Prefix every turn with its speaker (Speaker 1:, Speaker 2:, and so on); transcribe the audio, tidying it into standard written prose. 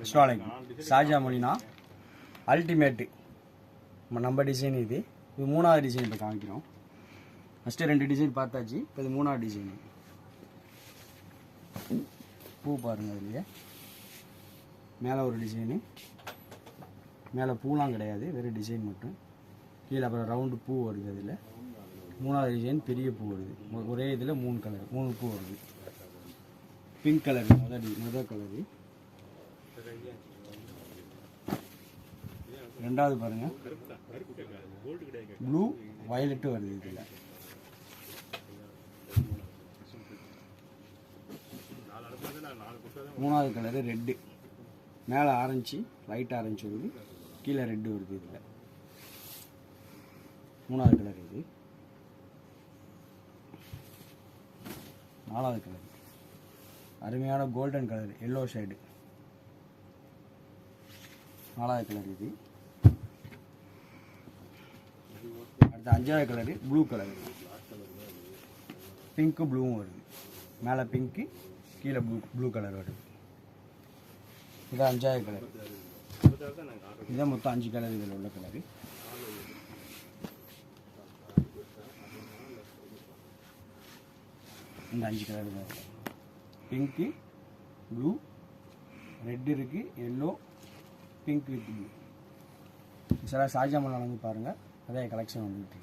Speaker 1: அஸ்ஸலாமு ஷாஜா மொழினா அல்டிமேட்டு நம்ம டிசைன் இது மூணாவது டிசைன் இப்போ காமிக்கிறோம். ஃபஸ்ட்டு 2 டிசைன் பார்த்தாச்சு. இப்போ இது மூணாவது டிசைன். பூ பாருங்கள், அதுலேயே மேலே ஒரு டிசைனு, மேலே பூலாம் கிடையாது, வெறும் டிசைன் மட்டும். கீழே அப்புறம் ரவுண்டு பூ வருது. அதில் மூணாவது டிசைன் பெரிய பூ வருது. ஒரே இதில் 3 கலர் 3 பூ வருது. பிங்க் கலர் முதல் கலரு. ரெண்டாவது பாருங்கள், ப்ளூ வயலட்டு வருது. இதில் மூணாவது கலரு ரெட்டு, மேலே ஆரஞ்சு, லைட் ஆரஞ்சு வருது, கீழே ரெட்டு வருது. இதில் மூணாவது கலர் இது. நாலாவது கலர் அருமையான கோல்டன் கலர், எல்லோ ஷேடு. நாலாவது கலர் இது. அடுத்து அஞ்சாவது கலரு ப்ளூ கலர், பிங்க்கு ப்ளூவும் வருது. மேலே பிங்க்கு, கீழே ப்ளூ கலர் வருது. இதான் அஞ்சாவது கலர். இதான் மொத்தம் 5 கலர் இதில் உள்ள கலரு. இந்த 5 கலர் தான். பிங்க்கு, ப்ளூ, ரெட் இருக்குது, எல்லோ, பிங்க் வித் ப்ளூ. சில ஷாஜா மஹால் வந்து பாருங்கள், அதே கலெக்ஷன் வந்துட்டு.